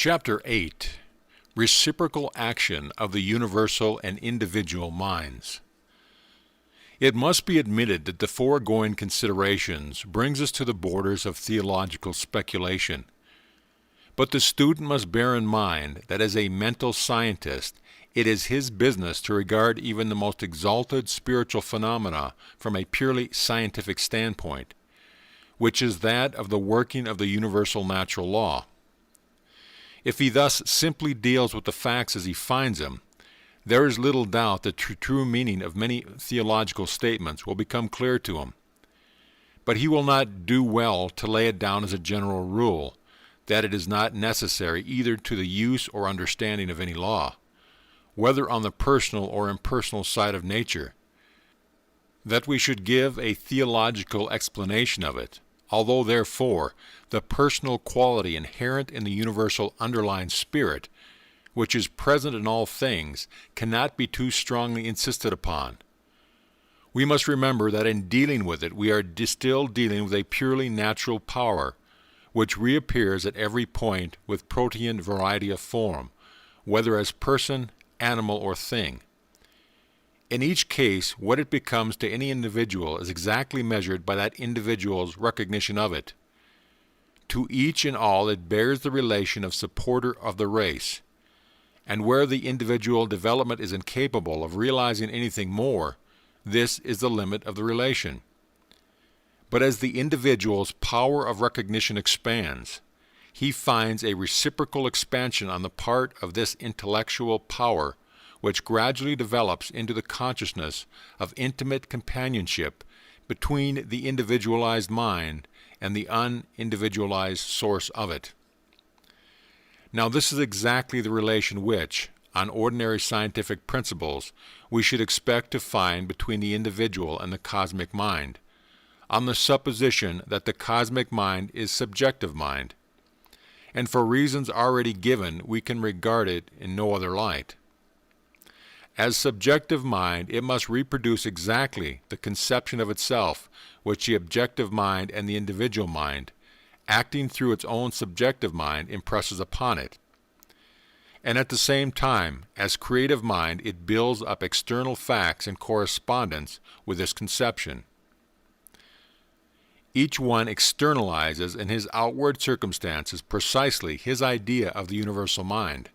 Chapter 8. Reciprocal Action of the Universal and Individual Minds. It must be admitted that the foregoing considerations brings us to the borders of theological speculation. But the student must bear in mind that as a mental scientist, it is his business to regard even the most exalted spiritual phenomena from a purely scientific standpoint, which is that of the working of the universal natural law. If he thus simply deals with the facts as he finds them, there is little doubt that the true meaning of many theological statements will become clear to him. But he will not do well to lay it down as a general rule that it is not necessary either to the use or understanding of any law, whether on the personal or impersonal side of nature, that we should give a theological explanation of it, although therefore the personal quality inherent in the universal underlying spirit, which is present in all things, cannot be too strongly insisted upon. We must remember that in dealing with it we are still dealing with a purely natural power, which reappears at every point with protean variety of form, whether as person, animal, or thing. In each case, what it becomes to any individual is exactly measured by that individual's recognition of it. To each and all it bears the relation of supporter of the race, and where the individual development is incapable of realizing anything more, this is the limit of the relation. But as the individual's power of recognition expands, he finds a reciprocal expansion on the part of this intellectual power, which gradually develops into the consciousness of intimate companionship between the individualized mind and the unindividualized source of it. Now this is exactly the relation which, on ordinary scientific principles, we should expect to find between the individual and the cosmic mind, on the supposition that the cosmic mind is subjective mind. And for reasons already given, we can regard it in no other light. As subjective mind, it must reproduce exactly the conception of itself which the objective mind and the individual mind, acting through its own subjective mind, impresses upon it. And at the same time, as creative mind, it builds up external facts in correspondence with this conception. Each one externalizes in his outward circumstances precisely his idea of the universal mind.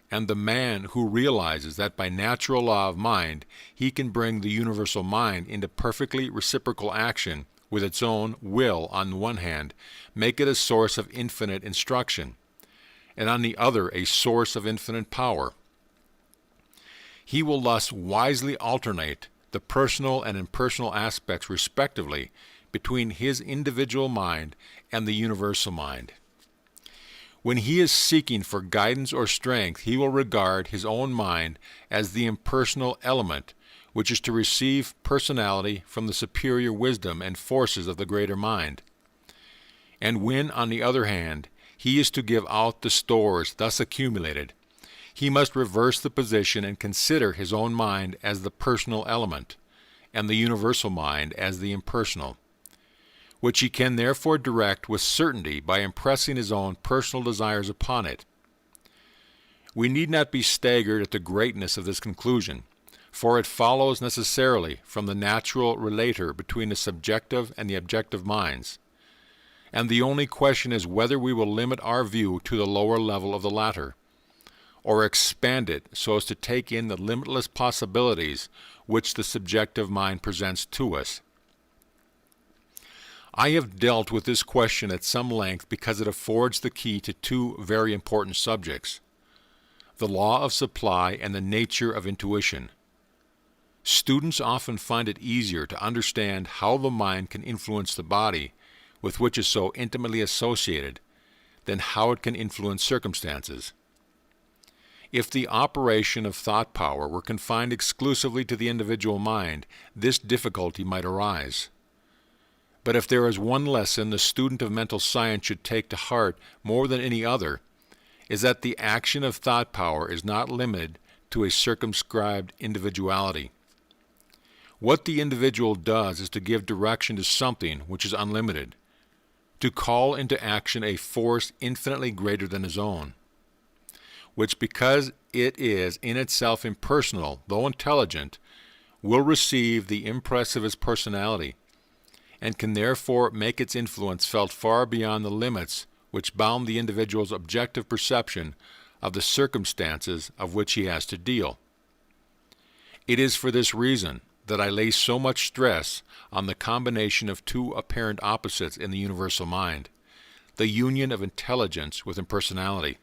And the man who realizes that by natural law of mind he can bring the universal mind into perfectly reciprocal action with its own will on the one hand, make it a source of infinite instruction, and on the other a source of infinite power. He will thus wisely alternate the personal and impersonal aspects respectively between his individual mind and the universal mind. When he is seeking for guidance or strength, he will regard his own mind as the impersonal element, which is to receive personality from the superior wisdom and forces of the greater mind. And when, on the other hand, he is to give out the stores thus accumulated, he must reverse the position and consider his own mind as the personal element, and the universal mind as the impersonal, which he can therefore direct with certainty by impressing his own personal desires upon it. We need not be staggered at the greatness of this conclusion, for it follows necessarily from the natural relator between the subjective and the objective minds, and the only question is whether we will limit our view to the lower level of the latter, or expand it so as to take in the limitless possibilities which the subjective mind presents to us. I have dealt with this question at some length because it affords the key to two very important subjects: the law of supply and the nature of intuition. Students often find it easier to understand how the mind can influence the body, with which is so intimately associated, than how it can influence circumstances. If the operation of thought power were confined exclusively to the individual mind, this difficulty might arise. But if there is one lesson the student of mental science should take to heart more than any other, is that the action of thought power is not limited to a circumscribed individuality. What the individual does is to give direction to something which is unlimited, to call into action a force infinitely greater than his own, which, because it is in itself impersonal, though intelligent, will receive the impress of his personality, and can therefore make its influence felt far beyond the limits which bound the individual's objective perception of the circumstances of which he has to deal. It is for this reason that I lay so much stress on the combination of two apparent opposites in the universal mind, the union of intelligence with impersonality.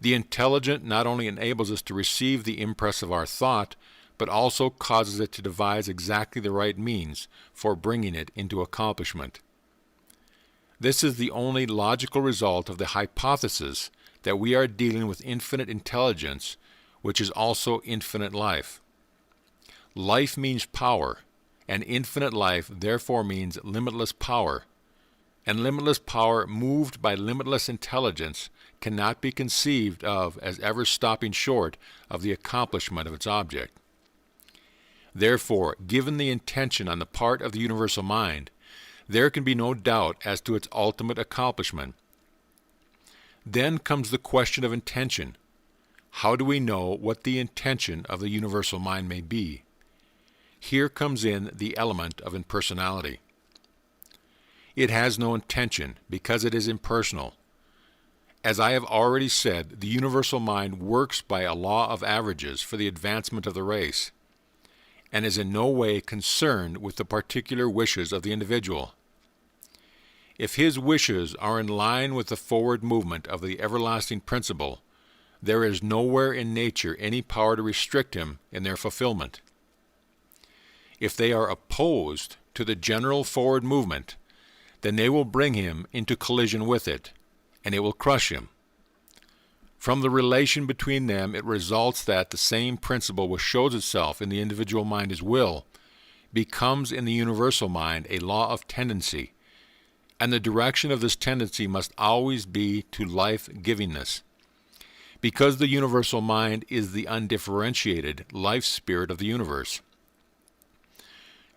The intelligent not only enables us to receive the impress of our thought, but also causes it to devise exactly the right means for bringing it into accomplishment. This is the only logical result of the hypothesis that we are dealing with infinite intelligence, which is also infinite life. Life means power, and infinite life therefore means limitless power, and limitless power moved by limitless intelligence cannot be conceived of as ever stopping short of the accomplishment of its object. Therefore, given the intention on the part of the universal mind, there can be no doubt as to its ultimate accomplishment. Then comes the question of intention. How do we know what the intention of the universal mind may be? Here comes in the element of impersonality. It has no intention because it is impersonal. As I have already said, the universal mind works by a law of averages for the advancement of the race, and is in no way concerned with the particular wishes of the individual. If his wishes are in line with the forward movement of the everlasting principle, there is nowhere in nature any power to restrict him in their fulfillment. If they are opposed to the general forward movement, then they will bring him into collision with it, and it will crush him. From the relation between them, it results that the same principle which shows itself in the individual mind as will becomes in the universal mind a law of tendency, and the direction of this tendency must always be to life-givingness, because the universal mind is the undifferentiated life spirit of the universe.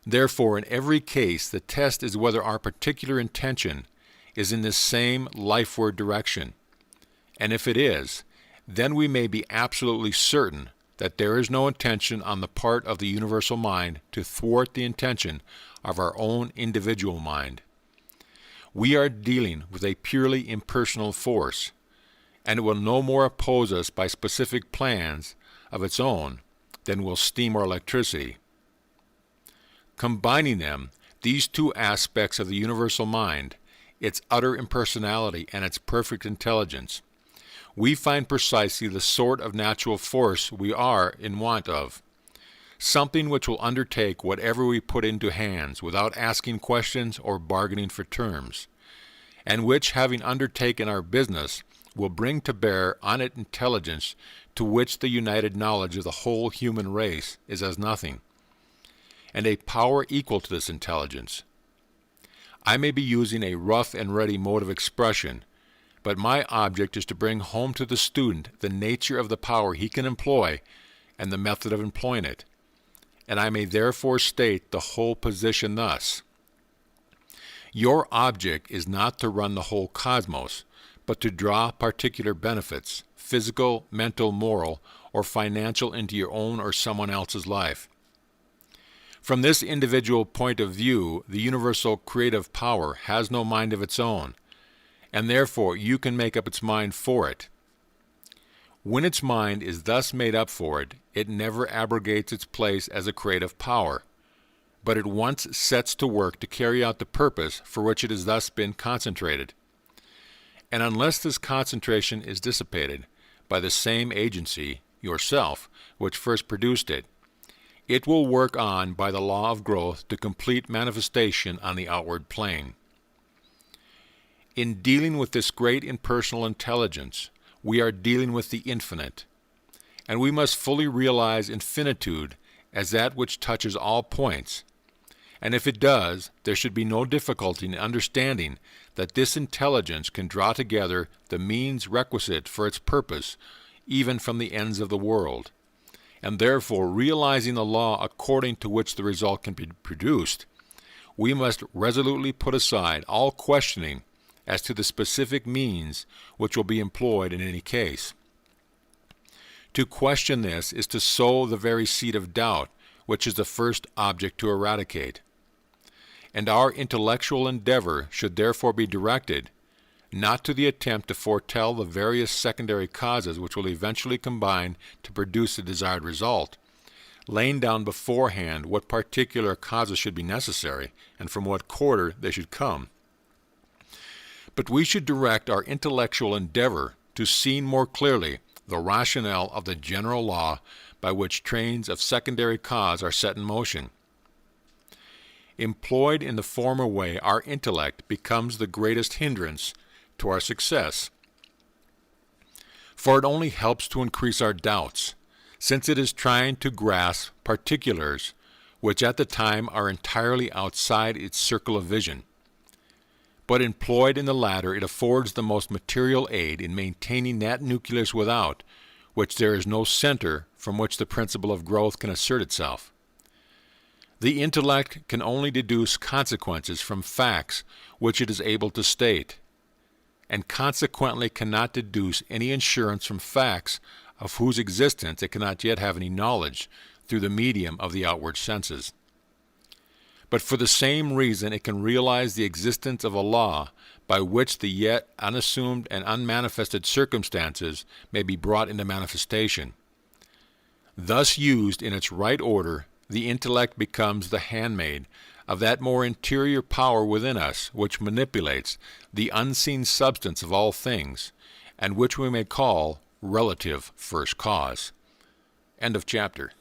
Therefore, in every case, the test is whether our particular intention is in this same lifeward direction, and if it is, then we may be absolutely certain that there is no intention on the part of the universal mind to thwart the intention of our own individual mind. We are dealing with a purely impersonal force, and it will no more oppose us by specific plans of its own than will steam or electricity. Combining them, these two aspects of the universal mind, its utter impersonality and its perfect intelligence, we find precisely the sort of natural force we are in want of, something which will undertake whatever we put into hands without asking questions or bargaining for terms, and which, having undertaken our business, will bring to bear on it intelligence to which the united knowledge of the whole human race is as nothing, and a power equal to this intelligence. I may be using a rough and ready mode of expression, but my object is to bring home to the student the nature of the power he can employ and the method of employing it, and I may therefore state the whole position thus. Your object is not to run the whole cosmos, but to draw particular benefits, physical, mental, moral, or financial, into your own or someone else's life. From this individual point of view, the universal creative power has no mind of its own, and therefore you can make up its mind for it. When its mind is thus made up for it, it never abrogates its place as a creative power, but at once sets to work to carry out the purpose for which it has thus been concentrated. And unless this concentration is dissipated by the same agency, yourself, which first produced it, it will work on by the law of growth to complete manifestation on the outward plane. In dealing with this great impersonal intelligence, we are dealing with the infinite, and we must fully realize infinitude as that which touches all points, and if it does, there should be no difficulty in understanding that this intelligence can draw together the means requisite for its purpose, even from the ends of the world, and therefore realizing the law according to which the result can be produced, we must resolutely put aside all questioning as to the specific means which will be employed in any case. To question this is to sow the very seed of doubt, which is the first object to eradicate. And our intellectual endeavor should therefore be directed not to the attempt to foretell the various secondary causes which will eventually combine to produce the desired result, laying down beforehand what particular causes should be necessary and from what quarter they should come. But we should direct our intellectual endeavor to see more clearly the rationale of the general law by which trains of secondary cause are set in motion. Employed in the former way, our intellect becomes the greatest hindrance to our success, for it only helps to increase our doubts, since it is trying to grasp particulars which at the time are entirely outside its circle of vision. But employed in the latter, it affords the most material aid in maintaining that nucleus without which there is no center from which the principle of growth can assert itself. The intellect can only deduce consequences from facts which it is able to state, and consequently cannot deduce any insurance from facts of whose existence it cannot yet have any knowledge through the medium of the outward senses. But for the same reason it can realize the existence of a law by which the yet unassumed and unmanifested circumstances may be brought into manifestation. Thus used in its right order, the intellect becomes the handmaid of that more interior power within us which manipulates the unseen substance of all things, and which we may call relative first cause. End of chapter.